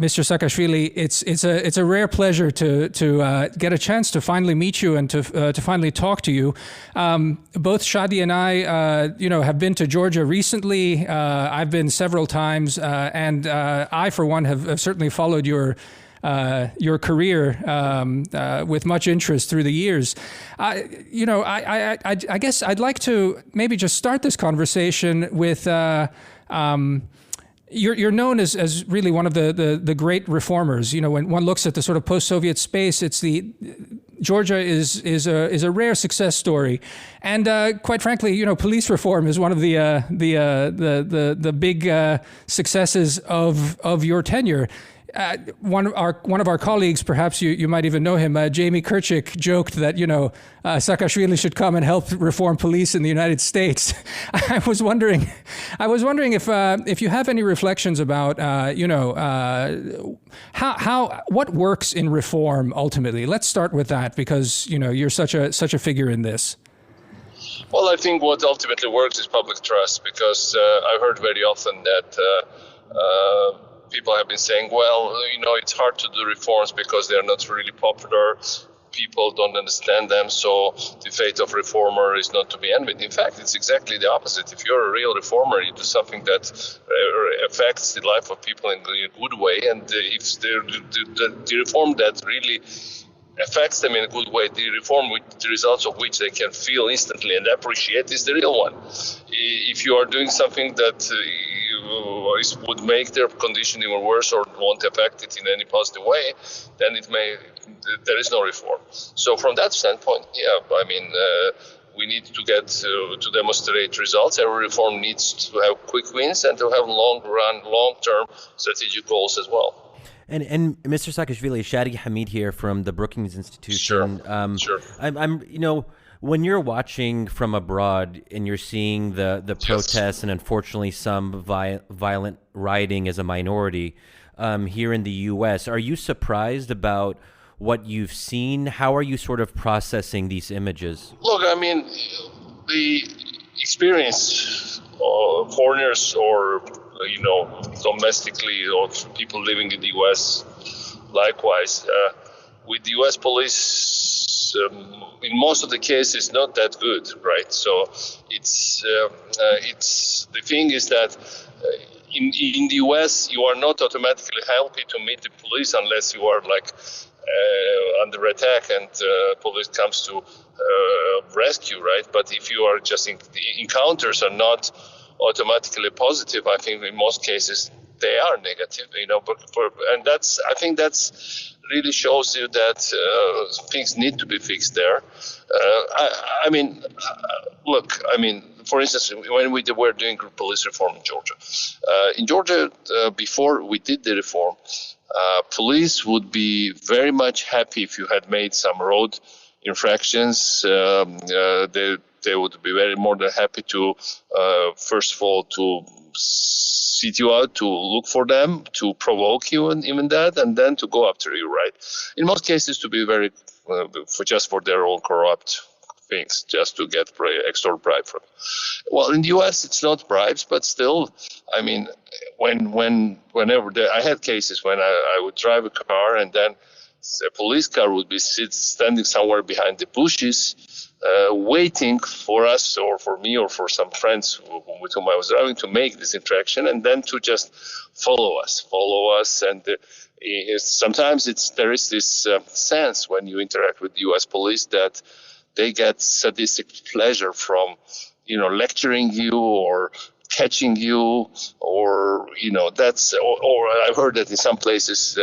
Mr. Saakashvili, it's a rare pleasure to get a chance to finally meet you and to finally talk to you. Both Shadi and I, have been to Georgia recently. I've been several times, and I, for one, have certainly followed your career with much interest through the years. I guess I'd like to maybe just start this conversation with. You're known as really one of the great reformers. When one looks at the sort of post-Soviet space, Georgia is a rare success story, and quite frankly, police reform is one of the big successes of your tenure. One of our colleagues, perhaps you might even know him, Jamie Kirchik, joked that Saakashvili should come and help reform police in the United States. I was wondering if you have any reflections about what works in reform ultimately. Let's start with that, because you're such a figure in this. Well, I think what ultimately works is public trust, because I've heard very often that people have been saying, well, it's hard to do reforms because they're not really popular. People don't understand them, so the fate of reformer is not to be envied. In fact, it's exactly the opposite. If you're a real reformer, you do something that affects the life of people in a good way, and if the reform that really affects them in a good way, the reform with the results of which they can feel instantly and appreciate, is the real one. If you are doing something that would make their condition even worse or won't affect it in any positive way, then there is no reform. So from that standpoint, we need to get to demonstrate results. Every reform needs to have quick wins and to have long-term strategic goals as well. And Mr. Saakashvili, Shadi Hamid here from the Brookings Institution. Sure. I'm when you're watching from abroad and you're seeing the protests and unfortunately some violent rioting as a minority here in the U.S., are you surprised about what you've seen? How are you sort of processing these images? Look, the experience of foreigners or domestically, or people living in the U.S. likewise, with the U.S. police, in most of the cases, not that good, right? So it's the thing is that in the U.S. you are not automatically happy to meet the police unless you are under attack and police comes to rescue, right? But if you are just the encounters are not automatically positive, I think in most cases they are negative, and I think that's really shows you that things need to be fixed there. For instance, when we were doing police reform in Georgia, before we did the reform, police would be very much happy if you had made some road infractions. They would be more than happy to, first of all, to seek you out, to look for them, to provoke you, and even that, and then to go after you, right? In most cases, to be very, for their own corrupt things, just to get extra bribe from. Well, in the U.S., it's not bribes, but still, whenever I had cases when I would drive a car and then a police car would be standing somewhere behind the bushes, waiting for us or for me or for some friends with whom I was driving to make this interaction, and then to just follow us. And sometimes there is this sense when you interact with the U.S. police that they get sadistic pleasure from, lecturing you or catching you, or or I've heard that in some places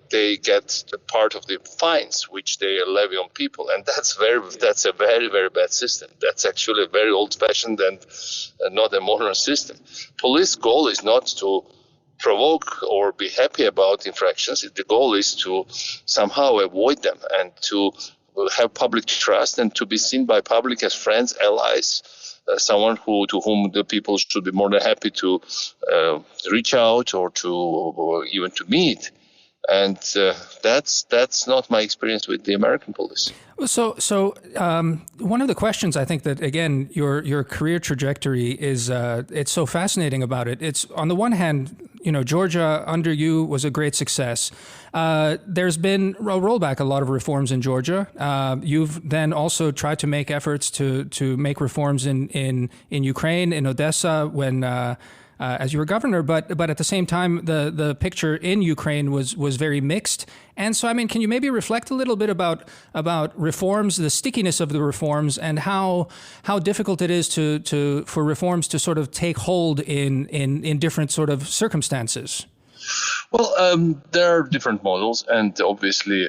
they get the part of the fines which they levy on people, and that's a very, very bad system. That's actually a very old-fashioned and not a modern system. Police goal is not to provoke or be happy about infractions. The goal is to somehow avoid them and to have public trust and to be seen by public as friends, allies, someone to whom the people should be more than happy to reach out or even to meet. And that's not my experience with the American police. So one of the questions I think that, again, your career trajectory is it's so fascinating about it. It's, on the one hand, Georgia under you was a great success. There's been a rollback, a lot of reforms in Georgia. You've then also tried to make efforts to make reforms in Ukraine, in Odessa, when as you were governor, but at the same time, the picture in Ukraine was very mixed. And so, I mean, can you maybe reflect a little bit about reforms, the stickiness of the reforms, and how difficult it is for reforms to sort of take hold in different sort of circumstances? Well, there are different models, and obviously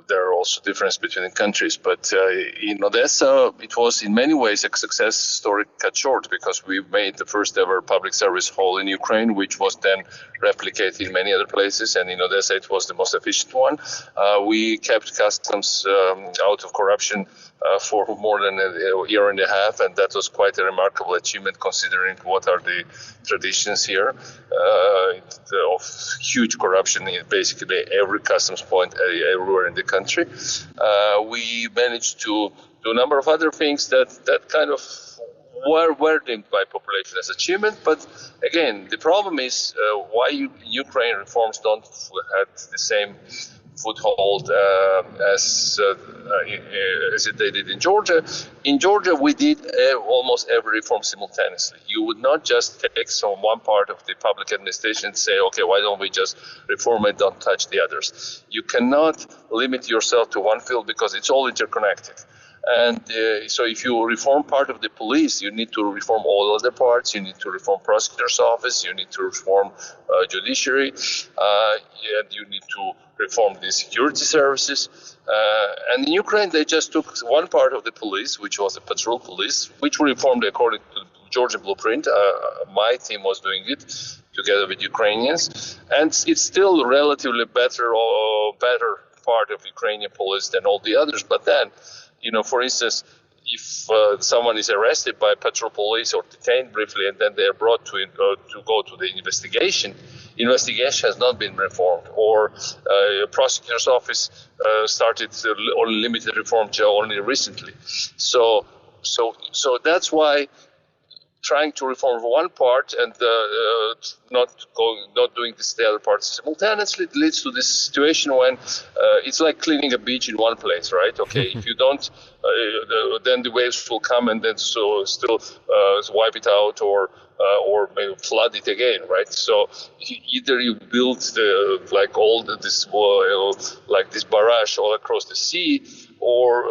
there are also differences between countries. But in Odessa, it was in many ways a success story cut short, because we made the first ever public service hall in Ukraine, which was then replicated in many other places. And in Odessa, it was the most efficient one. We kept customs out of corruption for more than a year and a half, and that was quite a remarkable achievement considering what are the traditions here of huge corruption in basically every customs point everywhere in the country. We managed to do a number of other things that kind of were deemed by population as achievement. But again, the problem is why Ukraine reforms don't have the same foothold as they did in Georgia. In Georgia, we did almost every reform simultaneously. You would not just take some one part of the public administration and say, okay, why don't we just reform it, don't touch the others. You cannot limit yourself to one field because it's all interconnected. And so if you reform part of the police, you need to reform all other parts. You need to reform prosecutor's office. You need to reform judiciary. And you need to reform the security services. And in Ukraine, they just took one part of the police, which was the patrol police, which we reformed according to the Georgian blueprint. My team was doing it together with Ukrainians. And it's still relatively better part of Ukrainian police than all the others. But then, for instance, if someone is arrested by patrol police or detained briefly and then they are brought to go to the investigation has not been reformed, or a prosecutor's office started or limited reform only recently. So that's why trying to reform one part and not doing the other parts simultaneously leads to this situation when it's like cleaning a beach in one place, right? Okay, if you don't, then the waves will come and then still wipe it out or maybe flood it again, right? So either you build this barrage all across the sea, or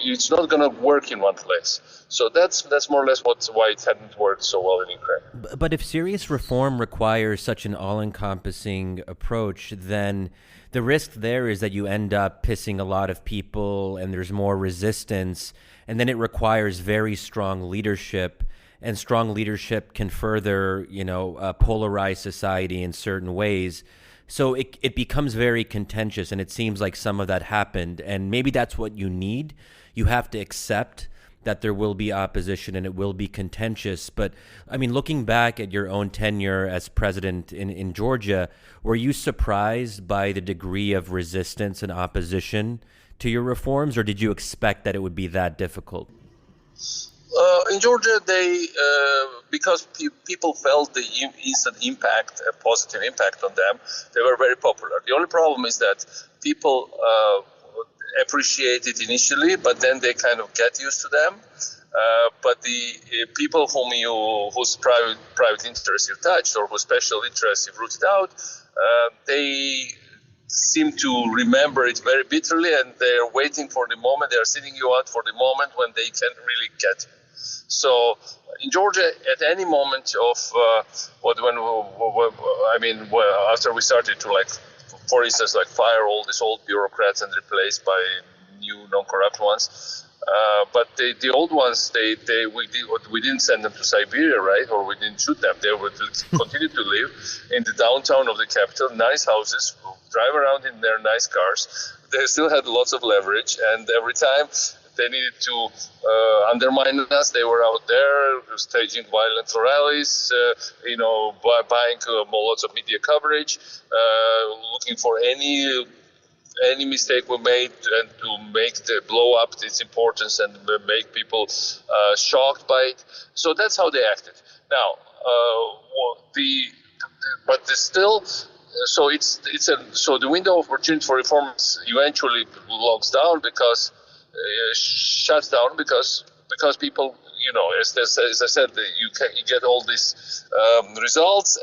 it's not going to work in one place. So that's more or less why it hadn't worked so well in Ukraine. But if serious reform requires such an all-encompassing approach, then the risk there is that you end up pissing a lot of people and there's more resistance, and then it requires very strong leadership, and strong leadership can further, polarize society in certain ways. So it becomes very contentious, and it seems like some of that happened, and maybe that's what you need. You have to accept that there will be opposition and it will be contentious. But, I mean, looking back at your own tenure as president in Georgia, were you surprised by the degree of resistance and opposition to your reforms, or did you expect that it would be that difficult? In Georgia, because people felt the instant impact, a positive impact on them, they were very popular. The only problem is that people appreciate it initially, but then they kind of get used to them. But the people whose private interests you touched or whose special interests you've rooted out, they seem to remember it very bitterly, and they're waiting for the moment. They're sitting you out for the moment when they can really get you. So in Georgia, at any moment of after we started to for instance, fire all these old bureaucrats and replace by new non-corrupt ones. But the old ones, we didn't send them to Siberia, right? Or we didn't shoot them. They would continue to live in the downtown of the capital, nice houses, drive around in their nice cars. They still had lots of leverage, and every time They needed to undermine us. They were out there staging violent rallies, buying lots of media coverage, looking for any mistake we made and to make the blow up its importance and make people shocked by it. So that's how they acted. Now, so the window of opportunity for reforms eventually locks down because shuts down because people, as I said, you get all these results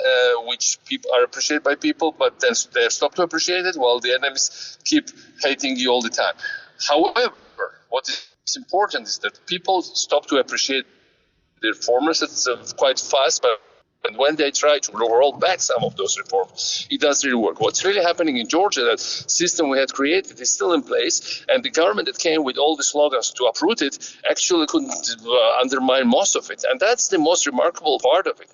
which people are appreciated by people, but then they stop to appreciate it while the enemies keep hating you all the time. However, what is important is that people stop to appreciate the reformers. It's quite fast, but when they try to roll back some of those reforms, it doesn't really work. What's really happening in Georgia, that system we had created is still in place, and the government that came with all the slogans to uproot it actually couldn't undermine most of it. And that's the most remarkable part of it.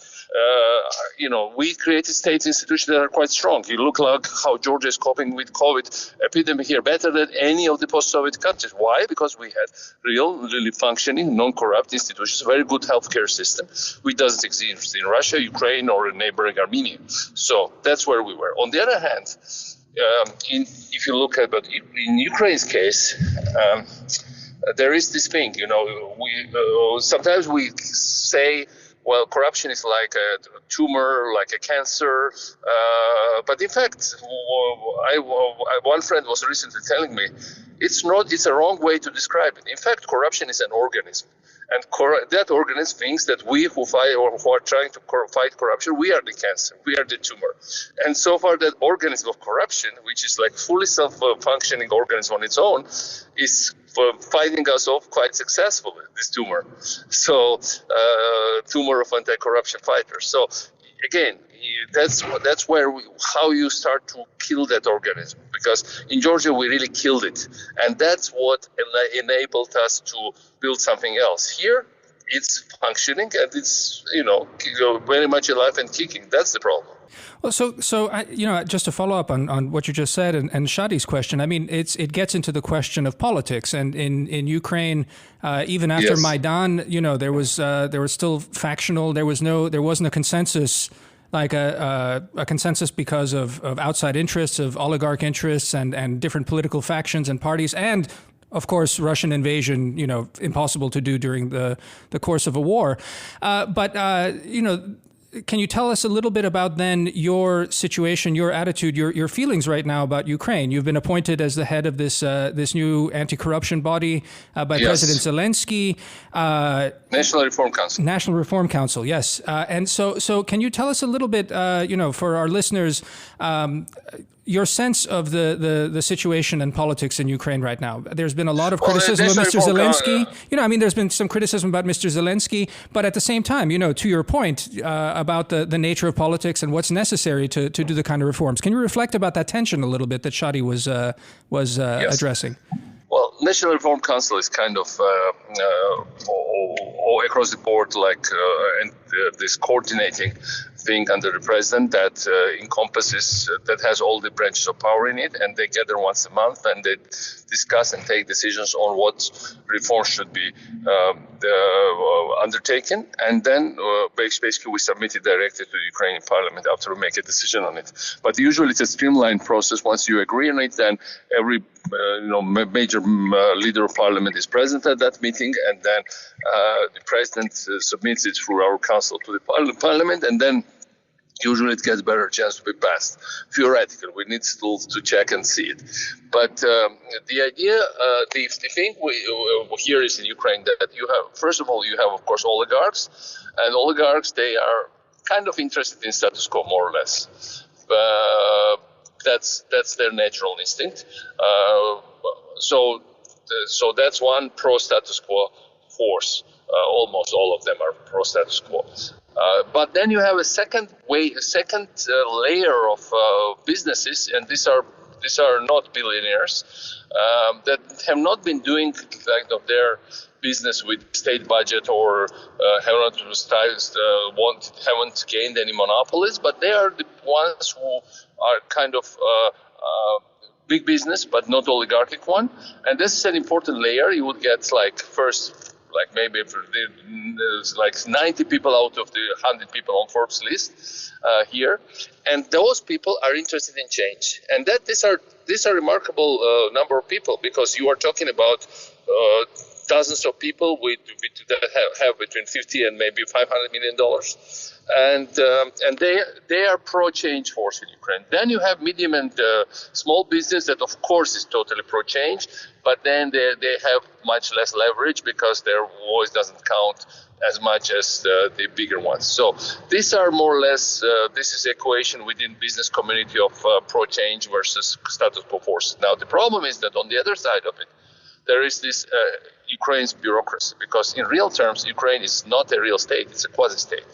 We created state institutions that are quite strong. You look like how Georgia is coping with COVID epidemic here better than any of the post-Soviet countries. Why? Because we had really functioning, non-corrupt institutions, very good healthcare system, which doesn't exist in Russia, Ukraine, or in neighboring Armenia. So that's where we were. On the other hand, if you look at, but in Ukraine's case, there is this thing, sometimes we say, well, corruption is like a tumor, like a cancer. But in fact, one friend was recently telling me, it's a wrong way to describe it. In fact, corruption is an organism. And that organism thinks that we who are trying to fight corruption, we are the cancer, we are the tumor. And so far, that organism of corruption, which is like fully self-functioning organism on its own, is fighting us off quite successfully, this tumor. So, tumor of anti-corruption fighters. So, again, that's how you start to kill that organism. Because in Georgia, we really killed it. And that's what enabled us to build something else. Here, it's functioning and it's, very much alive and kicking. That's the problem. Well, so just to follow up on what you just said and Shadi's question, I mean, it gets into the question of politics, and in Ukraine, even after Maidan, there was still factional. There wasn't a consensus, like a consensus because of outside interests, of oligarch interests, and different political factions and parties, and of course, Russian invasion, impossible to do during the course of a war, but can you tell us a little bit about then your situation, your attitude, your feelings right now about Ukraine? You've been appointed as the head of this new anti-corruption body by President Zelensky. National Reform Council. National Reform Council, yes. And so can you tell us a little bit, for our listeners, your sense of the situation and politics in Ukraine right now? There's been a lot of criticism of Mr. Zelensky. There's been some criticism about Mr. Zelensky, but at the same time, to your point about the nature of politics and what's necessary to do the kind of reforms. Can you reflect about that tension a little bit that Shadi was addressing? Well, National Reform Council is kind of all across the board, this coordinating thing under the president that encompasses, that has all the branches of power in it, and they gather once a month and they discuss and take decisions on what reforms should be undertaken, and then basically we submit it directly to the Ukrainian parliament after we make a decision on it. But usually it's a streamlined process. Once you agree on it, then every major leader of parliament is present at that meeting, and then the president submits it through our council to the parliament, and then usually it gets better chance to be passed. Theoretically, we need still to check and see it. But the idea, the thing here is in Ukraine that you have, first of all, you have, of course, oligarchs. And oligarchs, they are kind of interested in status quo, more or less. That's their natural instinct. So that's one pro-status quo force. Almost all of them are pro-status quo. But then you have a second layer of businesses, and these are not billionaires that have not been doing their business with state budget or haven't gained any monopolies, but they are the ones who are kind of big business, but not oligarchic one. And this is an important layer. You would get like first, like maybe there's like 90 people out of the 100 people on Forbes list here, and those people are interested in change. And that these are remarkable number of people, because you are talking about dozens of people that have between 50 and maybe $500 million. And they are pro-change force in Ukraine. Then you have medium and small business that, of course, is totally pro-change, but then they have much less leverage because their voice doesn't count as much as the bigger ones. So these are more or less, this is the equation within business community of pro-change versus status quo force. Now, the problem is that on the other side of it, there is this Ukraine's bureaucracy, because in real terms, Ukraine is not a real state, it's a quasi-state.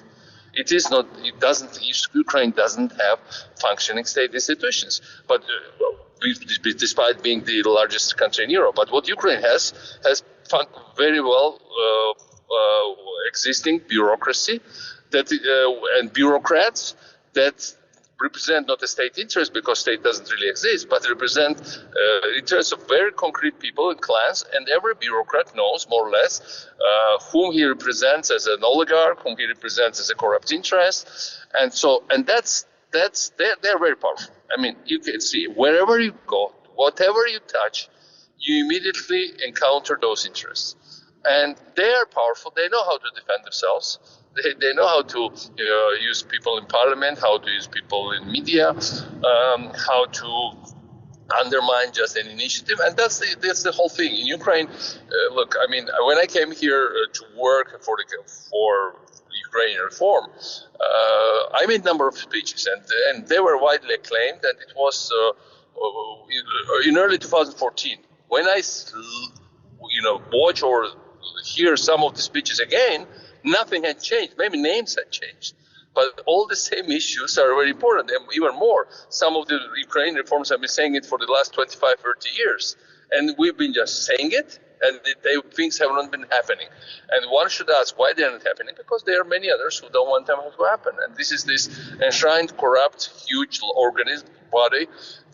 It is not. It doesn't. Ukraine doesn't have functioning state institutions. But despite being the largest country in Europe, but what Ukraine has very well existing bureaucracy that and bureaucrats that represent not a state interest, because state doesn't really exist, but represent interests of very concrete people and clans, and every bureaucrat knows more or less whom he represents as an oligarch, whom he represents as a corrupt interest, and they're very powerful. I mean, you can see wherever you go, whatever you touch, you immediately encounter those interests, and they are powerful. They know how to defend themselves. They know how to use people in parliament, how to use people in media, how to undermine just an initiative, and that's the whole thing in Ukraine. Look, I mean, when I came here to work for Ukrainian reform, I made a number of speeches, and they were widely acclaimed. And it was in early 2014 when I watch or hear some of the speeches again. Nothing had changed. Maybe names had changed, but all the same issues are very important, and even more. Some of the Ukrainian reforms have been saying it for the last 25, 30 years, and we've been just saying it, and things have not been happening. And one should ask why they are not happening, because there are many others who don't want them to happen. And this is this enshrined, corrupt, huge organism, body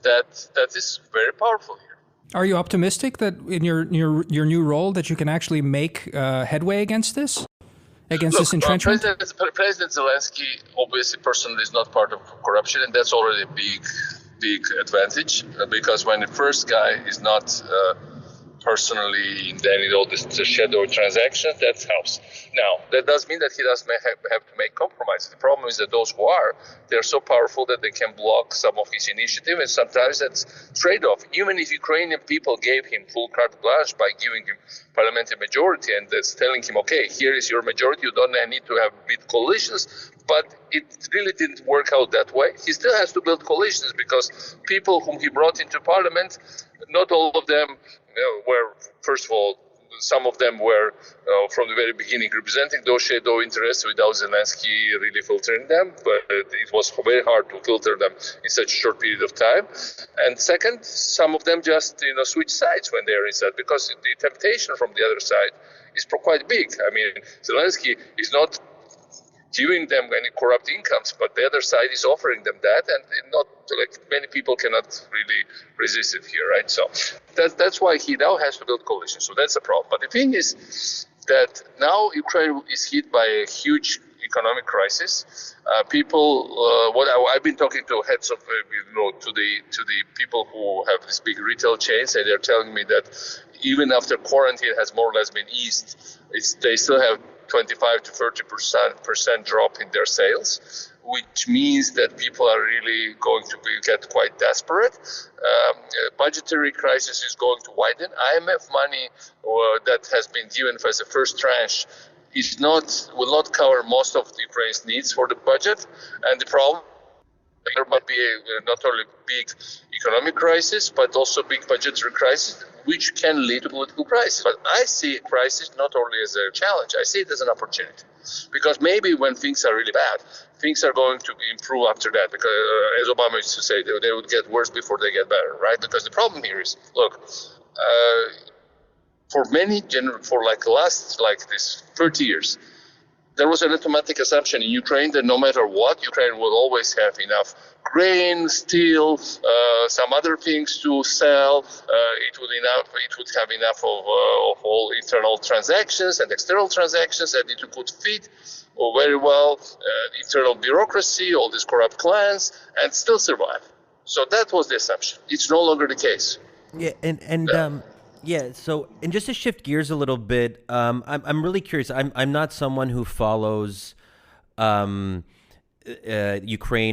that is very powerful here. Are you optimistic that in your new role that you can actually make headway against this? This entrenchment? President Zelensky, obviously, personally, is not part of corruption, and that's already a big advantage, because when the first guy is not personally in any of the shadow transactions, that helps. Now, that does mean that he doesn't have to make compromises. The problem is that those who are, they're so powerful that they can block some of his initiative, and sometimes that's trade-off. Even if Ukrainian people gave him full carte blanche by giving him parliamentary majority and that's telling him, okay, here is your majority, you don't need to have big coalitions, but it really didn't work out that way. He still has to build coalitions, because people whom he brought into parliament, not all of them were, first of all, some of them were from the very beginning representing those shadow interests without Zelensky really filtering them, but it was very hard to filter them in such a short period of time. And second, some of them just switch sides when they're inside, because the temptation from the other side is quite big. I mean, Zelensky is not giving them any corrupt incomes, but the other side is offering them that, and not like many people cannot really resist it here, right? So that's why he now has to build coalition. So that's a problem. But the thing is that now Ukraine is hit by a huge economic crisis. I've been talking to heads of, to the people who have these big retail chains, and they're telling me that even after quarantine has more or less been eased, they still have 25 to 30% drop in their sales, which means that people are really going to get quite desperate. Budgetary crisis is going to widen. IMF money that has been given as a first tranche will not cover most of Ukraine's needs for the budget, and the problem. There might be not only big economic crisis, but also big budgetary crisis, which can lead to political crisis. But I see a crisis not only as a challenge, I see it as an opportunity. Because maybe when things are really bad, things are going to improve after that. Because as Obama used to say, they would get worse before they get better, right? Because the problem here is, look, for this 30 years, there was an automatic assumption in Ukraine that no matter what, Ukraine will always have enough grain, steel, some other things to sell. It would have enough of all internal transactions and external transactions, and it could feed very well internal bureaucracy, all these corrupt clans, and still survive. So that was the assumption. It's no longer the case. Yeah, yeah. So, and just to shift gears a little bit, I'm really curious. I'm not someone who follows Ukraine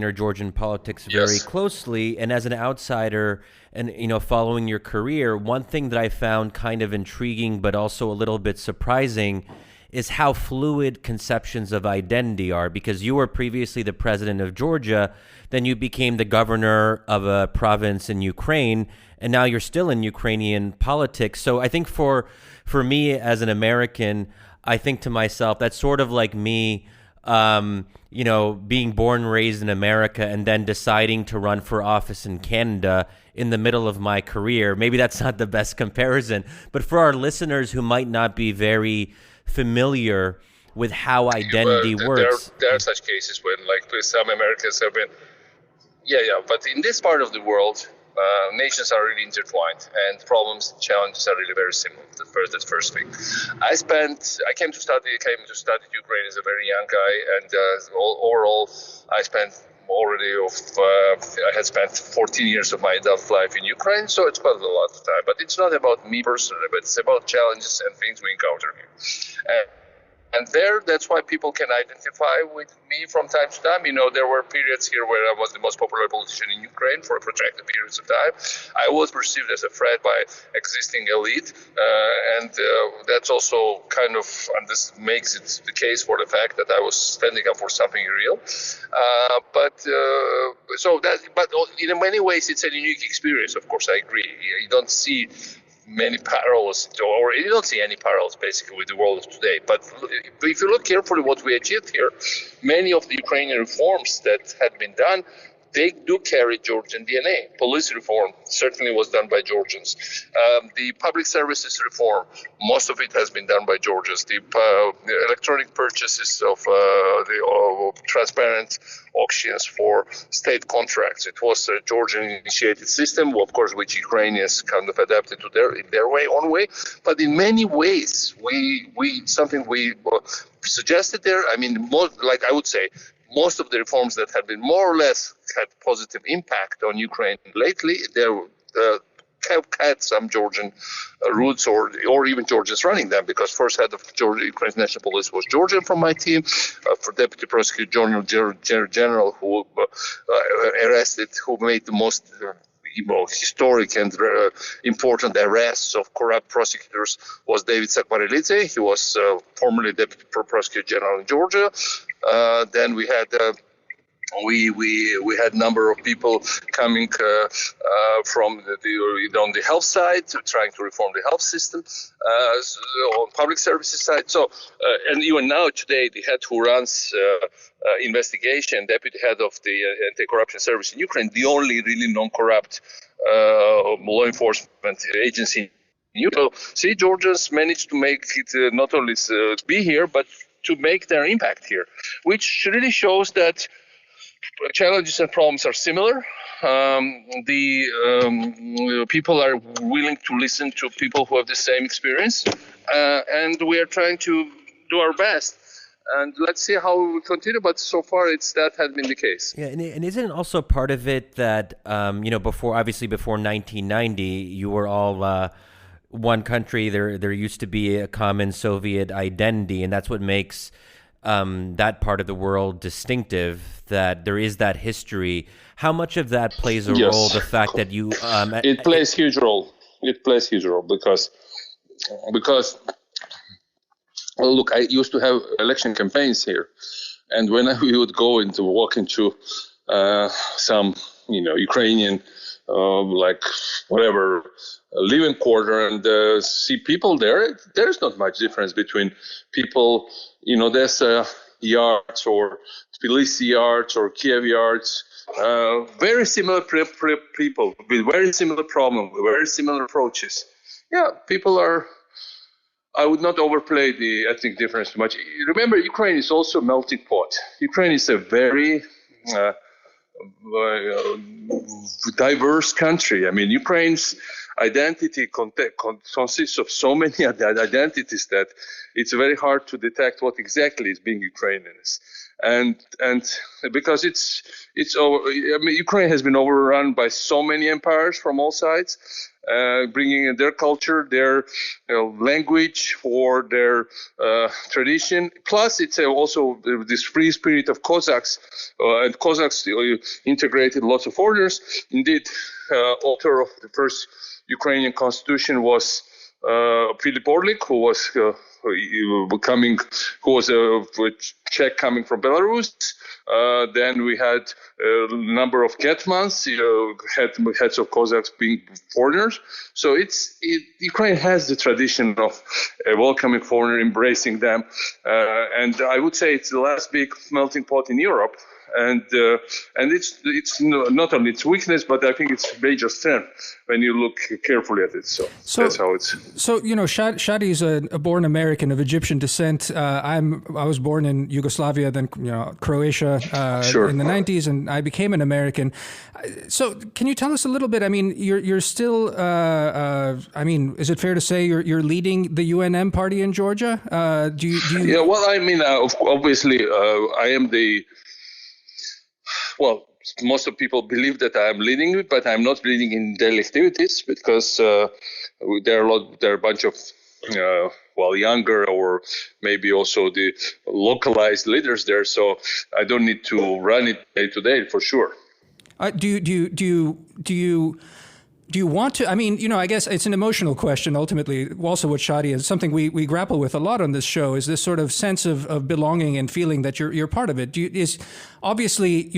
or Georgian politics very closely, and as an outsider, and following your career, one thing that I found kind of intriguing, but also a little bit surprising, is how fluid conceptions of identity are. Because you were previously the president of Georgia, then you became the governor of a province in Ukraine, and now you're still in Ukrainian politics. So I think for me as an American, I think to myself, that's sort of like me, being born and raised in America and then deciding to run for office in Canada in the middle of my career. Maybe that's not the best comparison, but for our listeners who might not be very familiar with how identity works. There are such cases when, like, some Americans have been, but in this part of the world, nations are really intertwined, and problems and challenges are really very similar. That's first thing. I came to study Ukraine as a very young guy, and overall, I had spent 14 years of my adult life in Ukraine, so it's quite a lot of time. But it's not about me personally, but it's about challenges and things we encounter here. And that's why people can identify with me from time to time. There were periods here where I was the most popular politician in Ukraine for protracted periods of time. I was perceived as a threat by existing elite, and that's also kind of, and this makes it the case for the fact that I was standing up for something real. But in many ways, it's a unique experience. Of course, I agree. You don't see many parallels, or you don't see any parallels basically with the world of today. But if you look carefully what we achieved here, many of the Ukrainian reforms that had been done, they do carry Georgian DNA. Police reform certainly was done by Georgians. The public services reform, most of it has been done by Georgians. The electronic purchases of transparent auctions for state contracts, it was a Georgian-initiated system, of course, which Ukrainians kind of adapted to their own way. But in many ways, we suggested there. I mean, I would say, most of the reforms that have been more or less had positive impact on Ukraine lately, they have had some Georgian roots, or even Georgians running them, because first head of Ukraine's national police was Georgian from my team, for deputy prosecutor general who made the most historic and important arrests of corrupt prosecutors was David Saakashvili. He was formerly deputy prosecutor general in Georgia. Then we had we had a number of people coming from on the health side, trying to reform the health system, on public services side. So, and even now today, the head who runs investigation, deputy head of the anti-corruption service in Ukraine, the only really non-corrupt law enforcement agency in Ukraine. See, Georgians managed to make it not only be here, but to make their impact here, which really shows that challenges and problems are similar. People are willing to listen to people who have the same experience, and we are trying to do our best. And let's see how we will continue. But so far, that has been the case. Yeah, and isn't it also part of it that before 1990, you were all one country. There used to be a common Soviet identity, and that's what makes that part of the world distinctive, that there is that history. How much of that plays a role, the fact that you... it plays a huge role. It plays a huge role because look, I used to have election campaigns here, and when we would walk into some, Ukrainian, living quarter, and see people there's not much difference between people, there's yards or Tbilisi yards or Kiev yards, very similar people with very similar problems, very similar approaches. Yeah, people are... I would not overplay the ethnic difference too much. Remember, Ukraine is also a melting pot. Ukraine is a very diverse country. I mean, Ukraine's identity consists of so many identities that it's very hard to detect what exactly is being Ukrainian. And because it's Ukraine has been overrun by so many empires from all sides, bringing in their culture, their language, or their tradition. Plus, it's also this free spirit of Cossacks, and Cossacks integrated lots of foreigners. Indeed, author of the first Ukrainian constitution was Philip Orlik, who was a Czech coming from Belarus. Then we had a number of Getmans, heads of Cossacks being foreigners. So Ukraine has the tradition of welcoming foreigners, embracing them, and I would say it's the last big melting pot in Europe. And it's not only its weakness, but I think it's major strength when you look carefully at it. So that's how it's. So Shadi is a born American of Egyptian descent. I was born in Yugoslavia, then Croatia in the 90s, and I became an American. So can you tell us a little bit? I mean, you're still. Is it fair to say you're leading the UNM party in Georgia? Do you? Yeah. Well, I mean, obviously, I am the. Well, most of people believe that I am leading it, but I'm not leading in daily activities because there are a bunch of younger or maybe also the localized leaders there. So I don't need to run it day to day for sure. Do you want to? I mean, I guess it's an emotional question ultimately. Also, what Shadi is something we grapple with a lot on this show is this sort of sense of belonging and feeling that you're part of it. Obviously,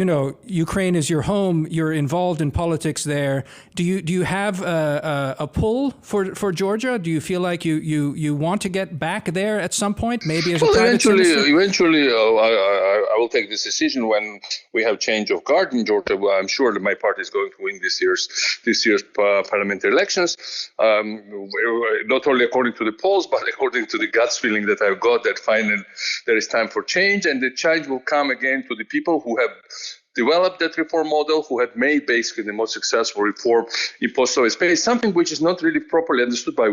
Ukraine is your home. You're involved in politics there. Do you have a pull for Georgia? Do you feel like you want to get back there at some point? Maybe as a private citizen? Eventually, I will take this decision when we have change of guard in Georgia. I'm sure that my party is going to win this year's parliamentary elections. Not only according to the polls, but according to the guts feeling that I've got that finally there is time for change, and the change will come again to the people who have developed that reform model, who had made basically the most successful reform in post-Soviet space, something which is not really properly understood by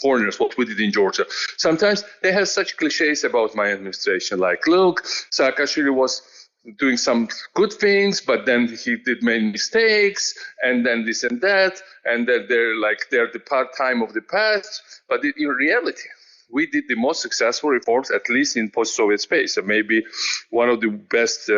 foreigners, what we did in Georgia. Sometimes they have such cliches about my administration, like, look, Saakashvili was doing some good things, but then he did many mistakes, and then this and that, and that they're the part-time of the past. But in reality, we did the most successful reforms, at least in post-Soviet space, and maybe one of the best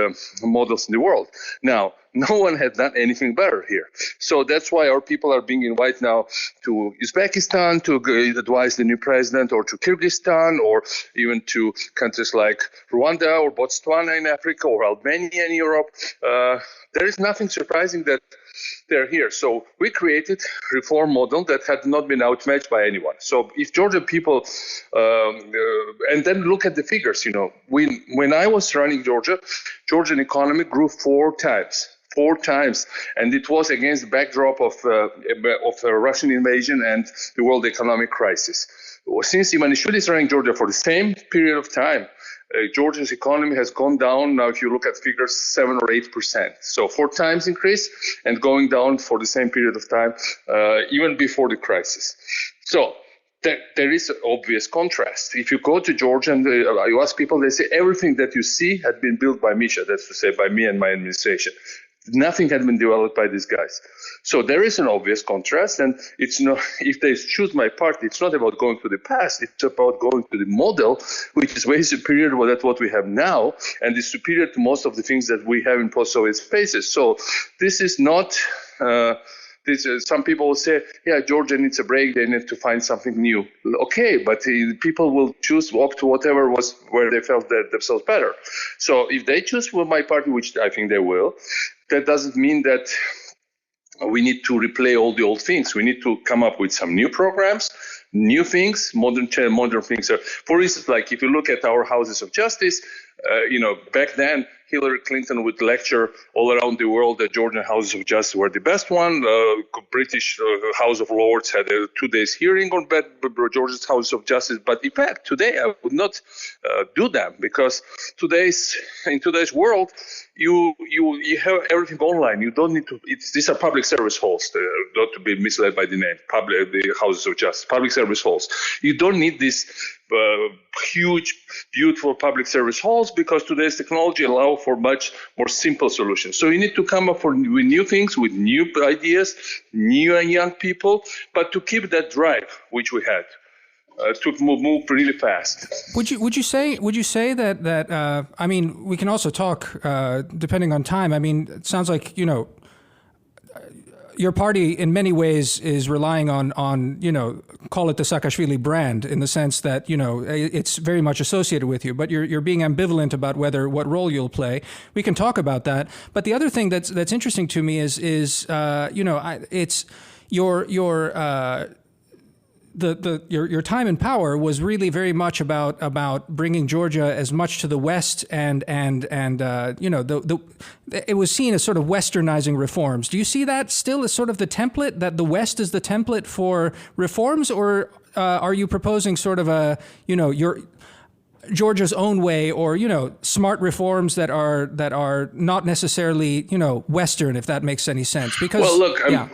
models in the world. Now, no one had done anything better here. So that's why our people are being invited now to Uzbekistan to advise the new president, or to Kyrgyzstan, or even to countries like Rwanda or Botswana in Africa, or Albania in Europe. There is nothing surprising that they're here. So we created a reform model that had not been outmatched by anyone. So if Georgian people, and then look at the figures, when I was running Georgia, Georgian economy grew four times, and it was against the backdrop of a Russian invasion and the world economic crisis. Since Ivanishvili is running Georgia for the same period of time, Georgia's economy has gone down. Now, if you look at figures, 7 or 8%. So 4 times increase, and going down for the same period of time, even before the crisis. So there is an obvious contrast. If you go to Georgia and you ask people, they say everything that you see had been built by Misha, that's to say by me and my administration. Nothing had been developed by these guys. So there is an obvious contrast, and it's not, if they choose my party, it's not about going to the past, it's about going to the model, which is way superior to what we have now, and is superior to most of the things that we have in post-Soviet spaces. So this is not, some people will say, yeah, Georgia needs a break, they need to find something new. Okay, but people will choose opt to whatever was where they felt that themselves better. So if they choose my party, which I think they will, that doesn't mean that we need to replay all the old things. We need to come up with some new programs, new things, modern things. For instance, like if you look at our houses of justice, back then Hillary Clinton would lecture all around the world that Georgian houses of justice were the best one. British House of Lords had a 2 days hearing on Georgia's House of Justice. But in fact, today I would not do that, because in today's world, you have everything online. You don't need to. These are public service halls, not to be misled by the name. The houses of justice, public service halls. You don't need these huge, beautiful public service halls, because today's technology allow for much more simple solutions. So you need to come up with new things, with new ideas, new and young people, but to keep that drive which we had. To move really fast. Would you say that I mean, we can also talk depending on time. I mean, it sounds like, your party in many ways is relying on call it the Saakashvili brand, in the sense that it's very much associated with you, but you're being ambivalent about what role you'll play. We can talk about that. But the other thing that's interesting to me is it's your time in power was really very much about bringing Georgia as much to the West, and it was seen as sort of westernizing reforms. Do you see that still as sort of the template, that the West is the template for reforms, or are you proposing sort of your Georgia's own way, or smart reforms that are not necessarily Western, if that makes any sense? Because look, I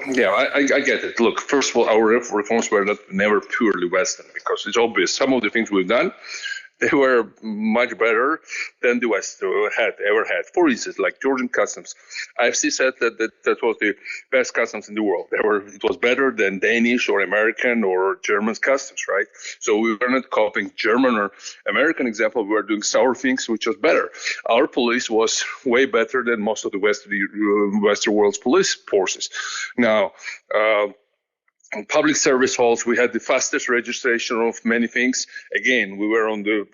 get it. Look, first of all, our reforms were never purely Western, because it's obvious some of the things we've done, they were much better than the West ever had. For instance, like Georgian customs. IFC said that was the best customs in the world. It was better than Danish or American or German customs, right? So we were not copying German or American example. We were doing our things, which was better. Our police was way better than most of the Western world's police forces. Now, in public service halls, we had the fastest registration of many things. Again, we were on the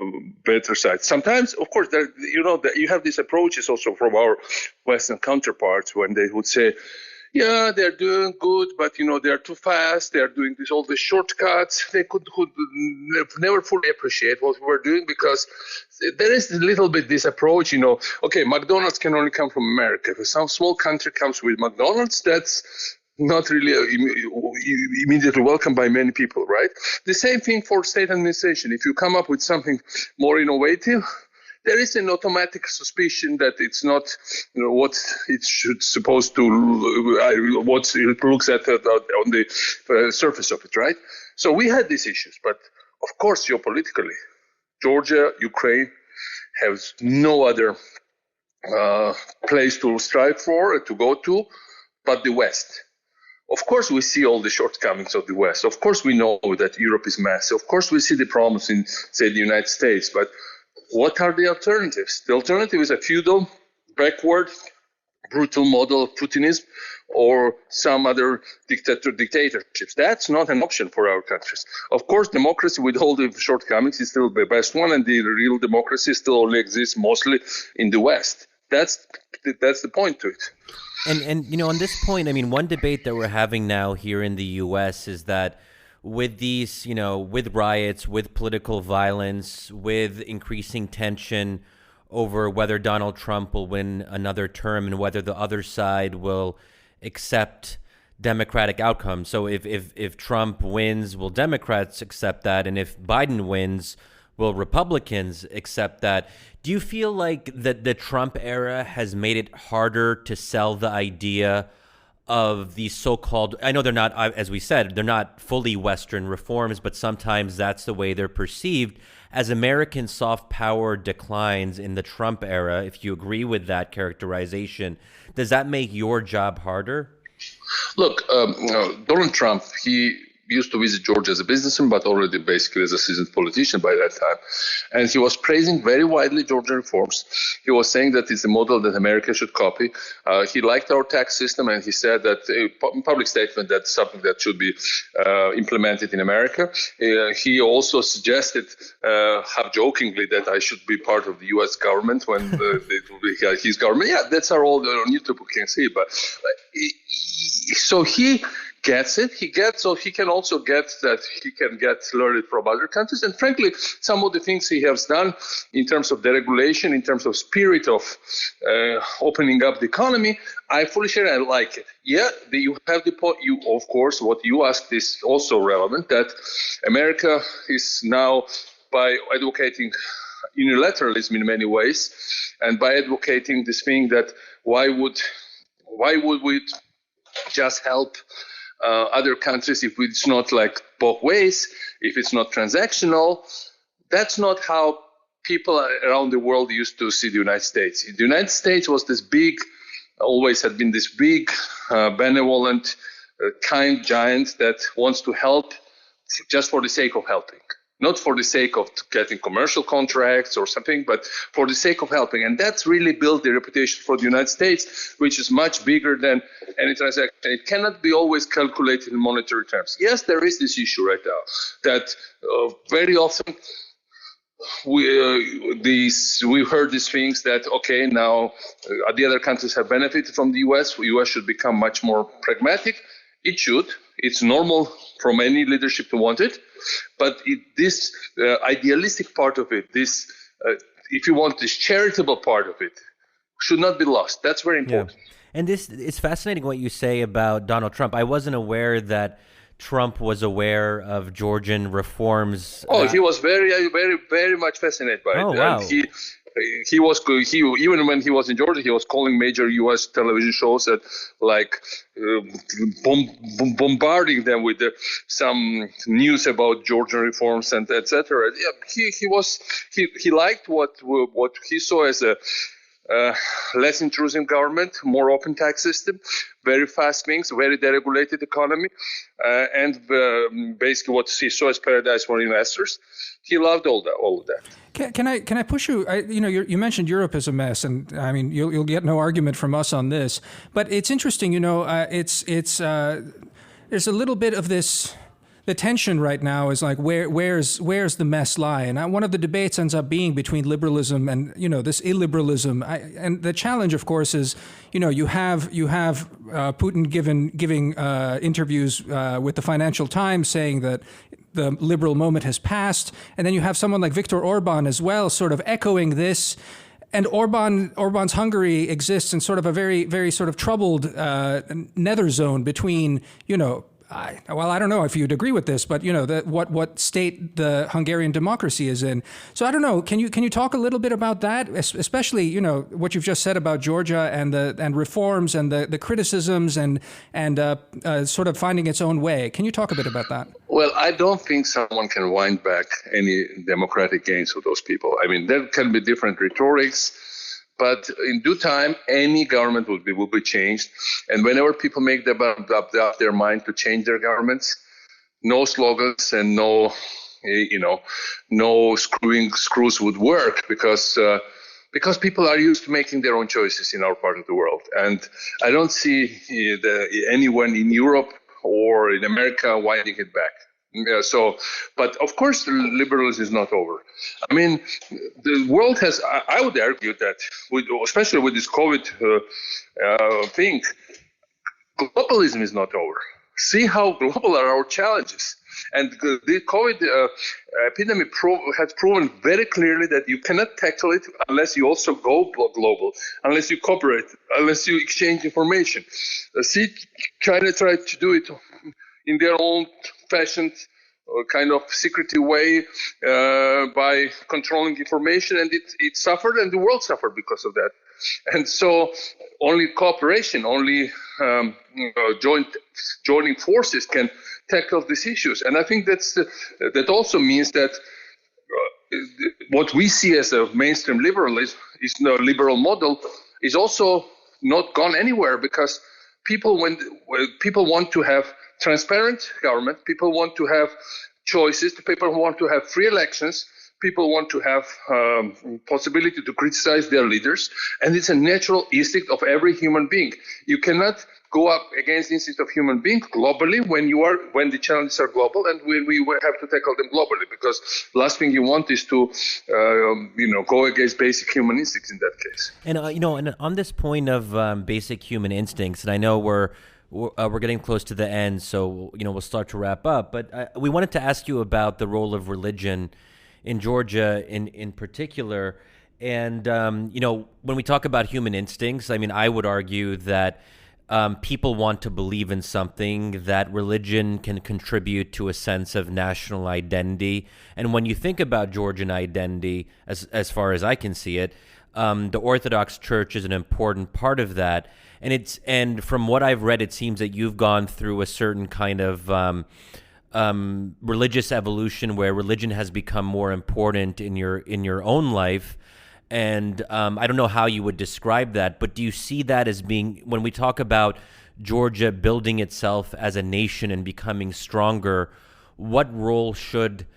better side. Sometimes, of course, you have these approaches also from our Western counterparts, when they would say, yeah, they're doing good, but they're too fast. They're doing all the shortcuts. They could never fully appreciate what we're doing, because there is a little bit this approach. Okay, McDonald's can only come from America. If some small country comes with McDonald's, that's not really immediately welcomed by many people, right? The same thing for state administration. If you come up with something more innovative, there is an automatic suspicion that it's not what it should supposed to, what it looks at on the surface of it, right? So we had these issues, but of course, geopolitically, Georgia, Ukraine have no other place to strive for, to go to, but the West. Of course, we see all the shortcomings of the West. Of course, we know that Europe is massive. Of course, we see the problems in, say, the United States. But what are the alternatives? The alternative is a feudal, backward, brutal model of Putinism, or some other dictatorships. That's not an option for our countries. Of course, democracy with all the shortcomings is still the best one, and the real democracy still only exists mostly in the West. That's the point to it. And on this point, I mean, one debate that we're having now here in the U.S. is that with these, with riots, with political violence, with increasing tension over whether Donald Trump will win another term and whether the other side will accept democratic outcomes. So if Trump wins, will Democrats accept that? And if Biden wins, will Republicans accept that? Do you feel like that the Trump era has made it harder to sell the idea of these so-called, I know they're not, as we said, they're not fully Western reforms, but sometimes that's the way they're perceived. As American soft power declines in the Trump era, if you agree with that characterization, does that make your job harder? Look, Donald Trump, he used to visit Georgia as a businessman, but already basically as a seasoned politician by that time. And he was praising very widely Georgia reforms. He was saying that it's a model that America should copy. He liked our tax system, and he said that in public statement that's something that should be implemented in America. He also suggested, half jokingly, that I should be part of the U.S. government when it will be his government. Yeah, that's all on YouTube we can see. But so he gets it. So he can also get that he can learn it from other countries. And frankly, some of the things he has done in terms of deregulation, in terms of spirit of opening up the economy, I fully share and I like it. Yeah, you have the point. You, of course, what you asked is also relevant, that America is now, by advocating unilateralism in many ways, and by advocating this thing that why would we just help other countries if it's not like both ways, if it's not transactional. That's not how people around the world used to see the United States. The United States was this big, always had been this big, benevolent, kind giant that wants to help just for the sake of helping. Not for the sake of getting commercial contracts or something, but for the sake of helping. And that's really built the reputation for the United States, which is much bigger than any transaction. It cannot be always calculated in monetary terms. Yes, there is this issue right now that very often we've heard these things that, okay, now the other countries have benefited from the U.S. The U.S. should become much more pragmatic. It should. It's normal from any leadership to want it. But this idealistic part of it, this, if you want, this charitable part of it, should not be lost. That's very important. Yeah. And this is fascinating what you say about Donald Trump. I wasn't aware that Trump was aware of Georgian reforms. Oh, he was very, very, very much fascinated by it. Oh, wow. And he was even when he was in Georgia, he was calling major U.S. television shows that bombarding them with some news about Georgian reforms and etc. Yeah, he liked what he saw as a less intrusive government, more open tax system, very fast things, very deregulated economy, and basically what he saw as paradise for investors. He loved all of that. Can I push you? You mentioned Europe as a mess, and I mean you'll get no argument from us on this. But it's interesting, there's a little bit of this. The tension right now is like where's the mess lie, and one of the debates ends up being between liberalism and this illiberalism. And the challenge, of course, is you have Putin giving interviews with the Financial Times saying that the liberal moment has passed, and then you have someone like Viktor Orban as well, sort of echoing this. And Orban's Hungary exists in sort of a very, very sort of troubled nether zone between I don't know if you'd agree with this, but what state the Hungarian democracy is in. So I don't know. Can you talk a little bit about that, especially what you've just said about Georgia and reforms and the criticisms and sort of finding its own way. Can you talk a bit about that? Well, I don't think someone can wind back any democratic gains of those people. I mean, there can be different rhetorics. But in due time, any government will be changed. And whenever people make up their mind to change their governments, no slogans and no screws would work because people are used to making their own choices in our part of the world. And I don't see anyone in Europe or in America winding it back. Yeah, but of course, liberalism is not over. I mean, the world has, I would argue that, especially with this COVID thing, globalism is not over. See how global are our challenges. And the COVID epidemic has proven very clearly that you cannot tackle it unless you also go global, unless you cooperate, unless you exchange information. See, China tried to do it in their own fashioned kind of secretive way by controlling information, and it suffered, and the world suffered because of that. And so only cooperation, only joining forces can tackle these issues. And I think that also means that what we see as a mainstream liberalism is no liberal model is also not gone anywhere, because people want to have transparent government, people want to have choices, people want to have free elections, people want to have possibility to criticize their leaders, and it's a natural instinct of every human being. You cannot go up against the instinct of human being globally when the challenges are global, and we have to tackle them globally, because last thing you want is to go against basic human instincts in that case. And and on this point of basic human instincts, and I know we're we're getting close to the end, so we'll start to wrap up. But we wanted to ask you about the role of religion in Georgia, in particular. And when we talk about human instincts, I mean, I would argue that people want to believe in something, that religion can contribute to a sense of national identity. And when you think about Georgian identity, as far as I can see it, the Orthodox Church is an important part of that. And from what I've read, it seems that you've gone through a certain kind of religious evolution where religion has become more important in your own life. And I don't know how you would describe that, but do you see that as being, when we talk about Georgia building itself as a nation and becoming stronger, what role should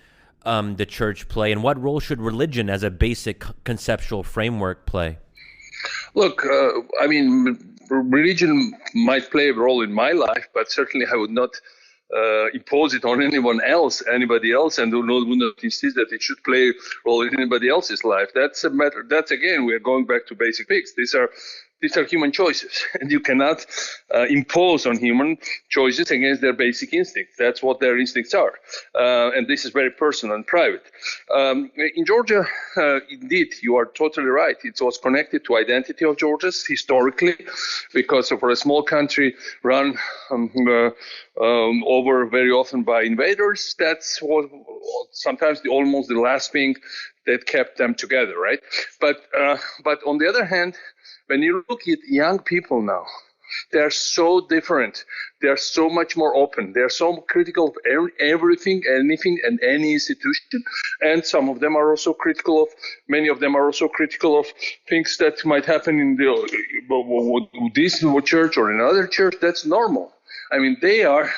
the church play, and what role should religion as a basic conceptual framework play? Look, I mean, religion might play a role in my life, but certainly I would not impose it on anybody else, and would not insist that it should play a role in anybody else's life. That's a matter. That's, again, we are going back to basic things. These are human choices, and you cannot impose on human choices against their basic instincts. That's what their instincts are, and this is very personal and private. In Georgia, indeed, you are totally right. It was connected to identity of Georgia's historically, because for a small country run over very often by invaders, that's what sometimes almost the last thing that kept them together, right? But on the other hand, when you look at young people now, they are so different. They are so much more open. They are so critical of everything, anything, and any institution. And many of them are also critical of things that might happen in this church or in another church. That's normal. I mean, they are,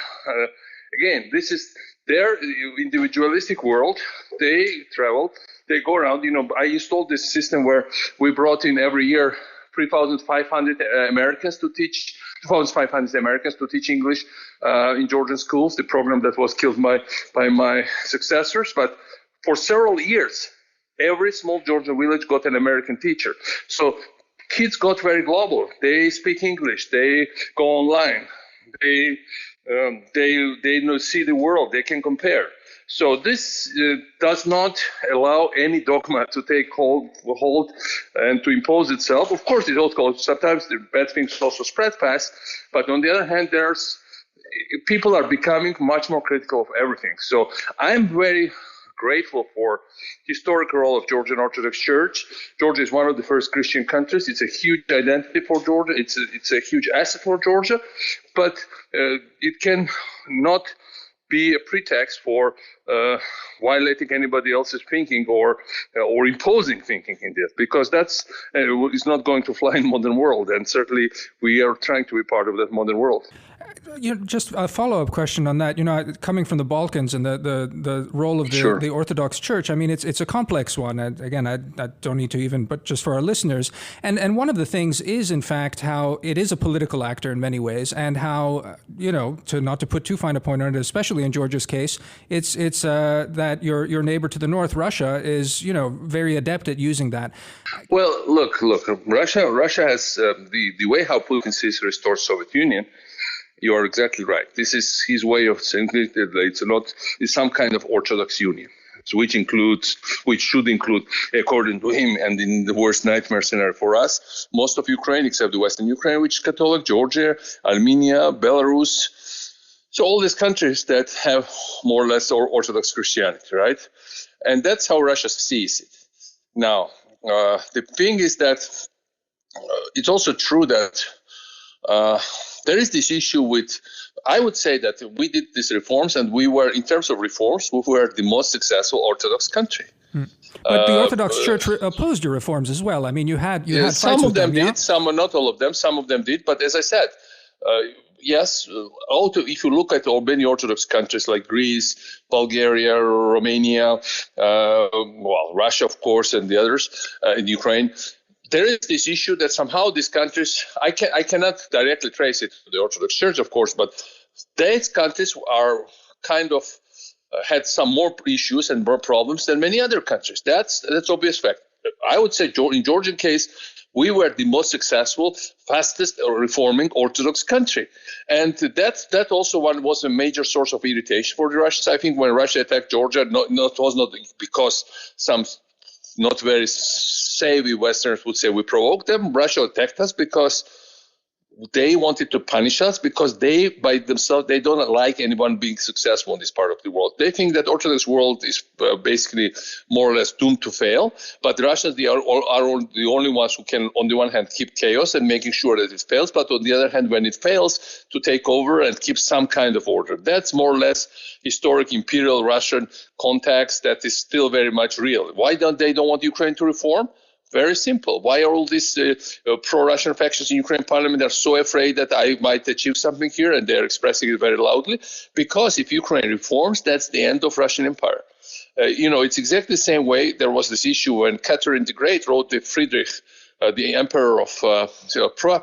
again, this is their individualistic world. They travel, they go around. I installed this system where we brought in every year 3,500 Americans to teach, 2,500 Americans to teach English in Georgian schools, the program that was killed by my successors. But for several years, every small Georgian village got an American teacher. So kids got very global. They speak English. They go online. They see the world. They can compare. So this does not allow any dogma to take hold and to impose itself. Of course, sometimes the bad things also spread fast, but on the other hand, people are becoming much more critical of everything. So I'm very grateful for historical role of Georgian Orthodox Church. Georgia is one of the first Christian countries. It's a huge identity for Georgia. It's a huge asset for Georgia, but it can not be a pretext for violating anybody else's thinking or imposing thinking in this, because that's is not going to fly in modern world, and certainly we are trying to be part of that modern world. Just a follow-up question on that. Coming from the Balkans and the role of the Orthodox Church, I mean, it's a complex one. Again, I don't need to even, but just for our listeners. And one of the things is, in fact, how it is a political actor in many ways, and how, not to put too fine a point on it, especially in Georgia's case, it's that your neighbor to the north, Russia, is, very adept at using that. Well, look, Russia has the way how Putin sees restore Soviet Union. You are exactly right. This is his way of saying it's some kind of Orthodox union, which should include, according to him, and in the worst nightmare scenario for us, most of Ukraine, except the Western Ukraine, which is Catholic, Georgia, Armenia, Belarus. So all these countries that have more or less Orthodox Christianity, right? And that's how Russia sees it. Now, the thing is that it's also true that there is this issue with, I would say that we did these reforms, and we were, in terms of reforms, we were the most successful Orthodox country. But the Orthodox Church opposed your reforms as well. I mean, you had fights some of them with them, did, some, not all of them. Some of them did, but as I said, yes. Also, if you look at many Orthodox countries like Greece, Bulgaria, Romania, Russia, of course, and the others, in Ukraine. There is this issue that somehow these countries, I cannot directly trace it to the Orthodox Church, of course, but these countries are kind of had some more issues and more problems than many other countries. That's obvious fact. I would say in Georgian case, We were the most successful, fastest reforming Orthodox country. And that also was a major source of irritation for the Russians. I think when Russia attacked Georgia, was not because some not very savvy Westerners would say we provoked them. Russia attacked us because they wanted to punish us, because they, by themselves, they don't like anyone being successful in this part of the world. They think that Orthodox world is basically more or less doomed to fail. But the Russians, they are the only ones who can, on the one hand, keep chaos and making sure that it fails, but on the other hand, when it fails, to take over and keep some kind of order. That's more or less historic imperial Russian context that is still very much real. Why don't want Ukraine to reform? Very simple. Why are all these pro-Russian factions in Ukraine parliament are so afraid that I might achieve something here, and they're expressing it very loudly? Because if Ukraine reforms, that's the end of Russian Empire. It's exactly the same way there was this issue when Catherine the Great wrote to Friedrich, the emperor of